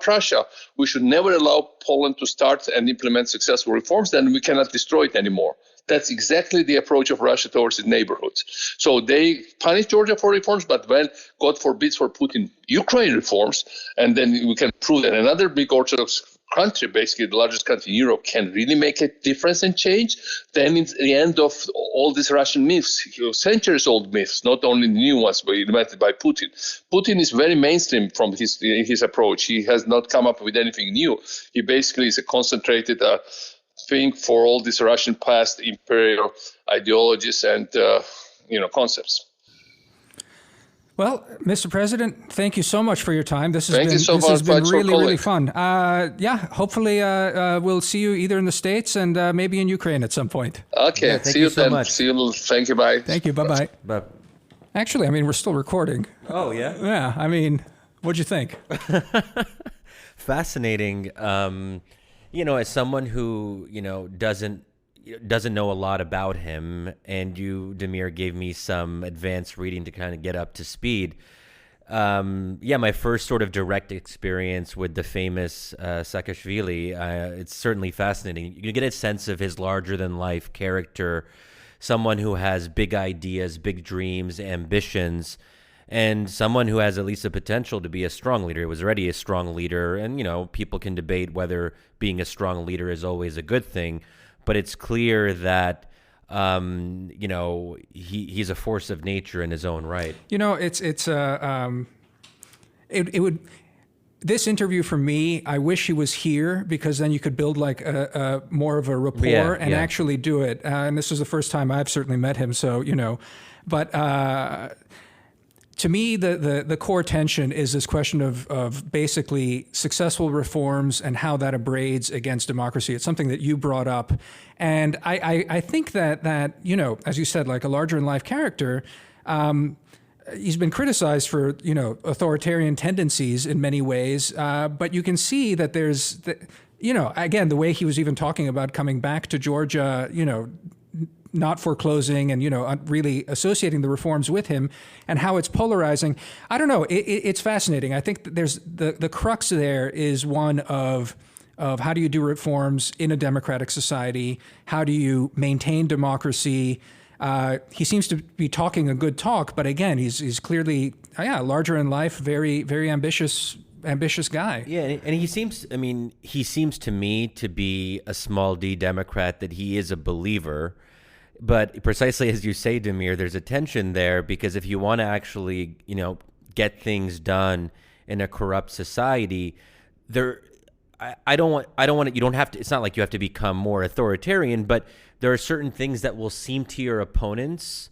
Prussia, we should never allow Poland to start and implement successful reforms, then we cannot destroy it anymore. That's exactly the approach of Russia towards its neighborhoods. So they punish Georgia for reforms, but when, God forbids, for Putin, Ukraine reforms, and then we can prove that another big Orthodox country, basically the largest country in Europe, can really make a difference and change, then it's the end of all these Russian myths, centuries-old myths, not only the new ones, but invented by Putin. Putin is very mainstream from his approach. He has not come up with anything new. He basically is a concentrated thing for all these Russian past imperial ideologies and concepts. Well, Mr. President, thank you so much for your time. This has been really fun. Hopefully we'll see you either in the States and maybe in Ukraine at some point. Okay, see you so then. Much. See you. Thank you. Bye. Thank you. Bye-bye. Bye. Actually, we're still recording. Oh, yeah? Yeah, what'd you think? Fascinating. As someone who, doesn't know a lot about him, and you, Damir, gave me some advanced reading to kind of get up to speed. My first sort of direct experience with the famous Saakashvili, it's certainly fascinating. You get a sense of his larger-than-life character, someone who has big ideas, big dreams, ambitions, and someone who has at least the potential to be a strong leader. He was already a strong leader, and, people can debate whether being a strong leader is always a good thing, but it's clear that, he's a force of nature in his own right. This interview for me, I wish he was here, because then you could build like a more of a rapport and actually do it. And this was the first time I've certainly met him, so, but to me, the core tension is this question of basically successful reforms and how that abrades against democracy. It's something that you brought up. And I think that, as you said, like a larger-than-life character, he's been criticized for, authoritarian tendencies in many ways. But you can see that there's, again, the way he was even talking about coming back to Georgia, not foreclosing and, really associating the reforms with him, and how it's polarizing. I don't know. It's fascinating. I think that there's the crux there is one of how do you do reforms in a democratic society? How do you maintain democracy? He seems to be talking a good talk, but again, he's clearly, larger in life, very, very ambitious guy. Yeah, and he seems to me to be a small d Democrat, that he is a believer. But precisely as you say, Damir, there's a tension there, because if you want to actually, get things done in a corrupt society, I don't want you don't have to, it's not like you have to become more authoritarian, but there are certain things that will seem to your opponents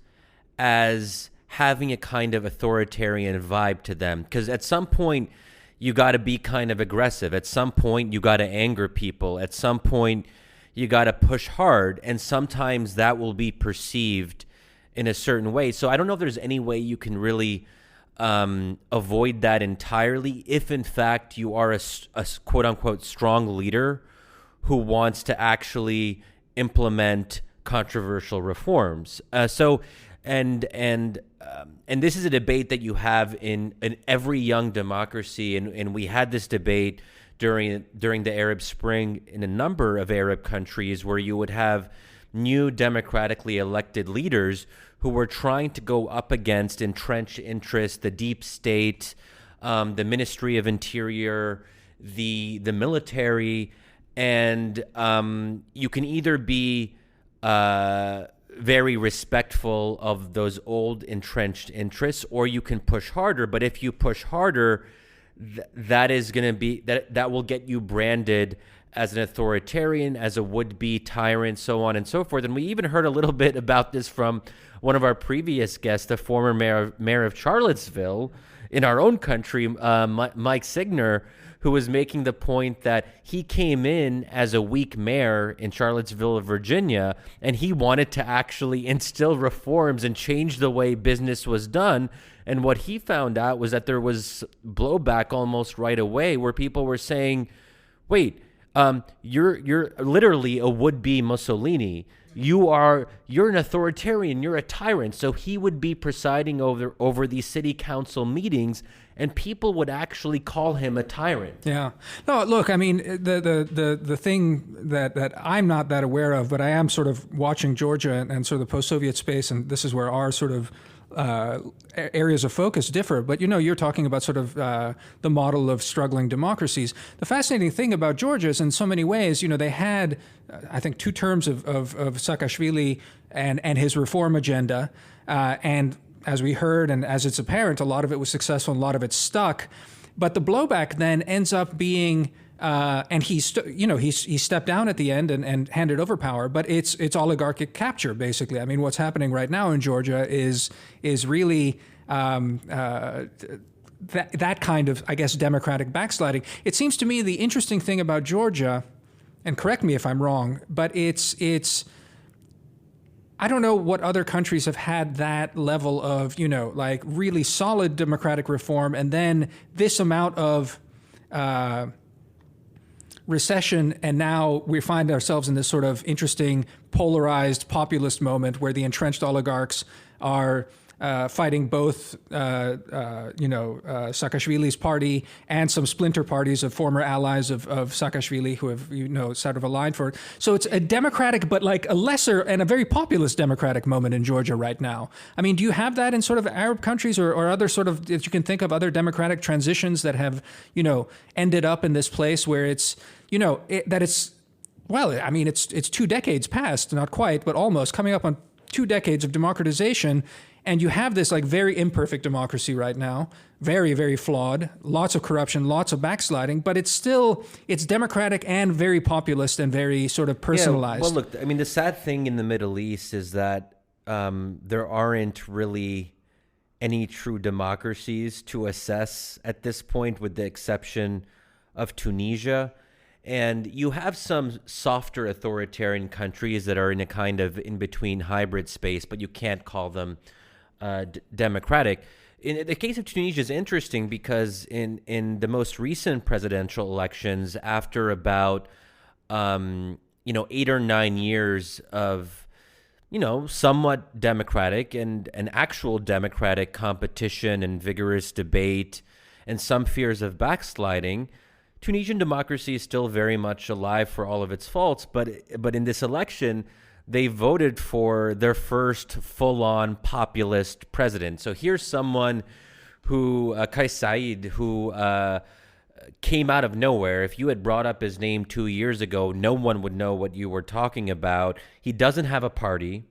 as having a kind of authoritarian vibe to them. Because at some point, you got to be kind of aggressive. At some point, you got to anger people. At some point, you got to push hard, and sometimes that will be perceived in a certain way. So I don't know if there's any way you can really avoid that entirely, if in fact you are a quote-unquote strong leader who wants to actually implement controversial reforms. And this is a debate that you have in every young democracy, and we had this debate during the Arab Spring in a number of Arab countries, where you would have new democratically elected leaders who were trying to go up against entrenched interests, the deep state, the Ministry of Interior, the military, and you can either be very respectful of those old entrenched interests, or you can push harder. But if you push harder, that is going to be that will get you branded as an authoritarian, as a would-be tyrant, so on and so forth. And we even heard a little bit about this from one of our previous guests, the former mayor of Charlottesville in our own country, Mike Signer, who was making the point that he came in as a weak mayor in Charlottesville, Virginia, and he wanted to actually instill reforms and change the way business was done. And what he found out was that there was blowback almost right away, where people were saying, wait, you're literally a would-be Mussolini. You're an authoritarian. You're a tyrant. So he would be presiding over these city council meetings, and people would actually call him a tyrant. Yeah. No, look, I mean, the thing that I'm not that aware of, but I am sort of watching Georgia and sort of the post-Soviet space, and this is where our sort of areas of focus differ. But, you're talking about sort of the model of struggling democracies. The fascinating thing about Georgia is in so many ways, they had, I think, 2 terms of Saakashvili and his reform agenda. And as we heard, and as it's apparent, a lot of it was successful and a lot of it stuck. But the blowback then ends up being, and he stepped down at the end and handed over power, but it's oligarchic capture, basically. I mean, what's happening right now in Georgia is really that kind of, I guess, democratic backsliding. It seems to me the interesting thing about Georgia, and correct me if I'm wrong, but it's I don't know what other countries have had that level of, like really solid democratic reform, and then this amount of recession, and now we find ourselves in this sort of interesting polarized populist moment where the entrenched oligarchs are fighting both, Saakashvili's party and some splinter parties of former allies of Saakashvili who have, sort of aligned for it. So it's a democratic, but like a lesser and a very populist democratic moment in Georgia right now. I mean, do you have that in sort of Arab countries or other sort of, if you can think of other democratic transitions that have, ended up in this place where it's, it's 2 decades past, not quite, but almost coming up on 2 decades of democratization. And you have this like very imperfect democracy right now, very, very flawed, lots of corruption, lots of backsliding, but it's democratic and very populist and very sort of personalized. Yeah, well, look, I mean, the sad thing in the Middle East is that there aren't really any true democracies to assess at this point, with the exception of Tunisia. And you have some softer authoritarian countries that are in a kind of in-between hybrid space, but you can't call them democratic. In the case of Tunisia is interesting because in the most recent presidential elections, after about 8 or 9 years of somewhat democratic and an actual democratic competition and vigorous debate and some fears of backsliding, Tunisian democracy is still very much alive for all of its faults. But in this election, they voted for their first full-on populist president. So here's someone who, Kais Saied, who came out of nowhere. If you had brought up his name 2 years ago, no one would know what you were talking about. He doesn't have a party.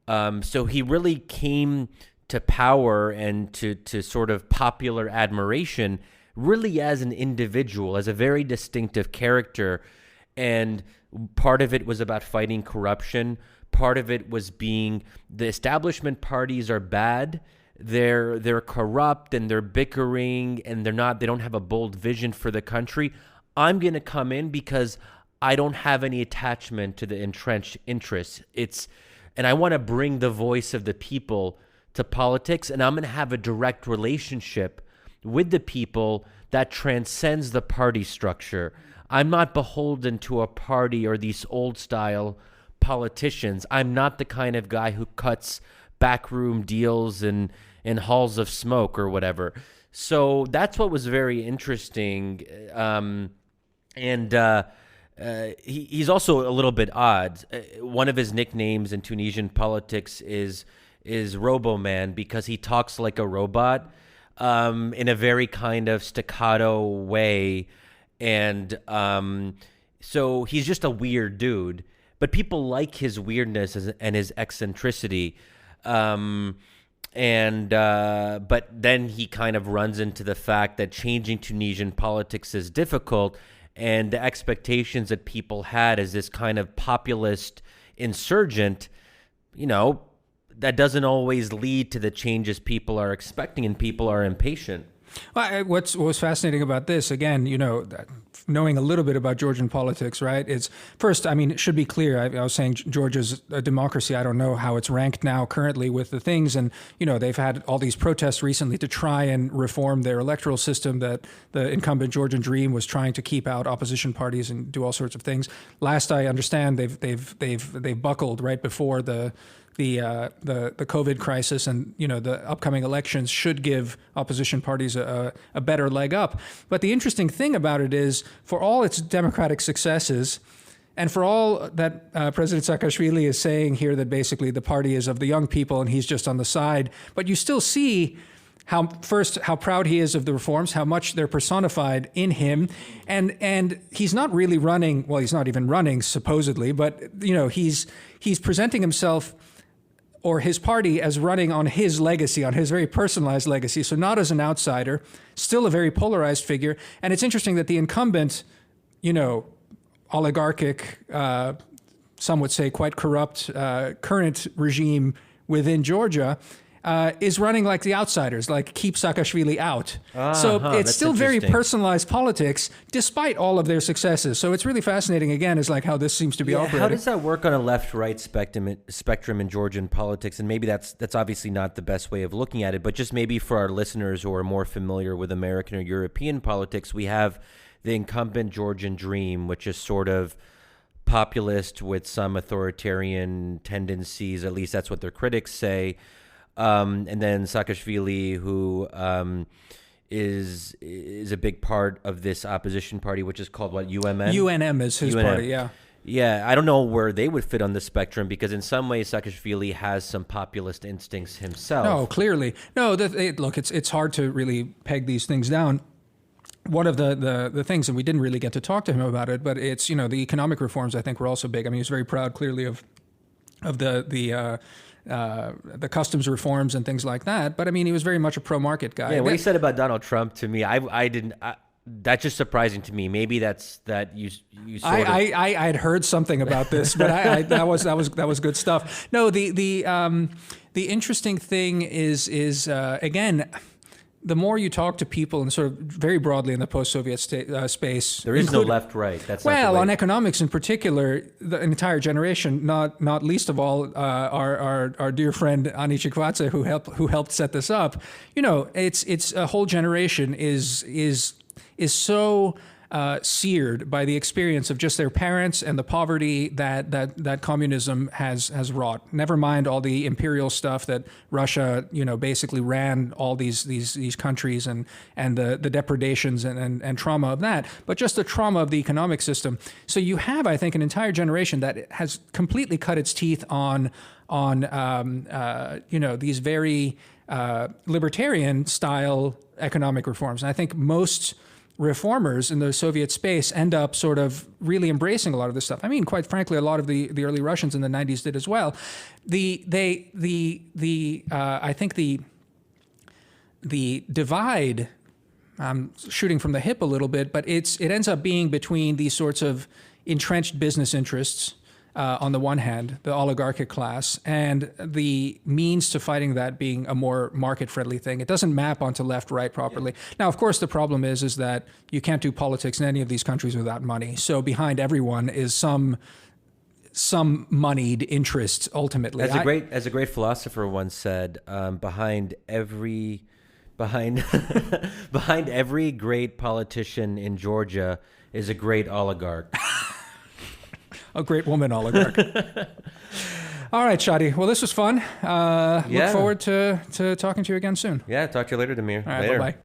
So he really came to power and to sort of popular admiration really as an individual, as a very distinctive character. And part of it was about fighting corruption. Part of it was being the establishment parties are bad. They're corrupt and they're bickering and they don't have a bold vision for the country. I'm going to come in because I don't have any attachment to the entrenched interests. And I want to bring the voice of the people to politics, and I'm going to have a direct relationship with the people that transcends the party structure. I'm not beholden to a party or these old-style politicians. I'm not the kind of guy who cuts backroom deals in halls of smoke or whatever. So that's what was very interesting. He's also a little bit odd. One of his nicknames in Tunisian politics is Robo Man because he talks like a robot. in a very kind of staccato way. And so he's just a weird dude, but people like his weirdness and his eccentricity. But then he kind of runs into the fact that changing Tunisian politics is difficult, and the expectations that people had as this kind of populist insurgent, that doesn't always lead to the changes people are expecting, and people are impatient. Well, what was fascinating about this, again, knowing a little bit about Georgian politics, right? It's first, it should be clear. I was saying Georgia's a democracy. I don't know how it's ranked now currently with the things. And, they've had all these protests recently to try and reform their electoral system that the incumbent Georgian Dream was trying to keep out opposition parties and do all sorts of things. Last I understand, they've buckled right before the COVID crisis, and the upcoming elections should give opposition parties a better leg up. But the interesting thing about it is, for all its democratic successes, and for all that President Saakashvili is saying here that basically the party is of the young people and he's just on the side, but you still see how proud he is of the reforms, how much they're personified in him, and he's not really running. Well, he's not even running supposedly, but he's presenting himself or his party as running on his legacy, on his very personalized legacy. So not as an outsider, still a very polarized figure. And it's interesting that the incumbent, oligarchic, some would say quite corrupt, current regime within Georgia is running like the outsiders, like keep Saakashvili out. So it's still very personalized politics, despite all of their successes. So it's really fascinating, again, is like how this seems to be operating. How does that work on a left-right spectrum in Georgian politics? And maybe that's obviously not the best way of looking at it, but just maybe for our listeners who are more familiar with American or European politics, we have the incumbent Georgian Dream, which is sort of populist with some authoritarian tendencies. At least that's what their critics say. And then Saakashvili, who is a big part of this opposition party, which is called what, UMN? UNM is his party, yeah. Yeah, I don't know where they would fit on the spectrum, because in some ways Saakashvili has some populist instincts himself. No, clearly. No, look, it's hard to really peg these things down. One of the things, and we didn't really get to talk to him about it, but it's, the economic reforms I think were also big. He was very proud, clearly, of the customs reforms and things like that. But he was very much a pro-market guy. Yeah, what he said about Donald Trump, to me, I didn't. That's just surprising to me. Maybe that's that you sort of. I had heard something about this, but that was good stuff. No, the interesting thing is again, the more you talk to people, and sort of very broadly in the post-Soviet space, there is no left-right. That's well, on economics in particular, the entire generation, not least of all our dear friend Ani Chikwadze, who helped set this up. It's a whole generation is so seared by the experience of just their parents and the poverty that communism has wrought. Never mind all the imperial stuff that Russia, basically ran all these countries and the depredations and trauma of that, but just the trauma of the economic system. So you have, I think, an entire generation that has completely cut its teeth on these very libertarian style economic reforms. And I think most reformers in the Soviet space end up sort of really embracing a lot of this stuff. Quite frankly, a lot of the early Russians in the 90s did as well. I think the divide, I'm shooting from the hip a little bit, but it ends up being between these sorts of entrenched business interests on the one hand, the oligarchic class, and the means to fighting that being a more market-friendly thing. It doesn't map onto left-right properly. Yeah. Now, of course, the problem is that you can't do politics in any of these countries without money. So behind everyone is some moneyed interest ultimately. As a great philosopher once said, behind every great politician in Georgia is a great oligarch. A great woman oligarch. All right, Shadi. Well, this was fun. Look forward to talking to you again soon. Yeah, talk to you later, Damir. All right, later. Bye-bye.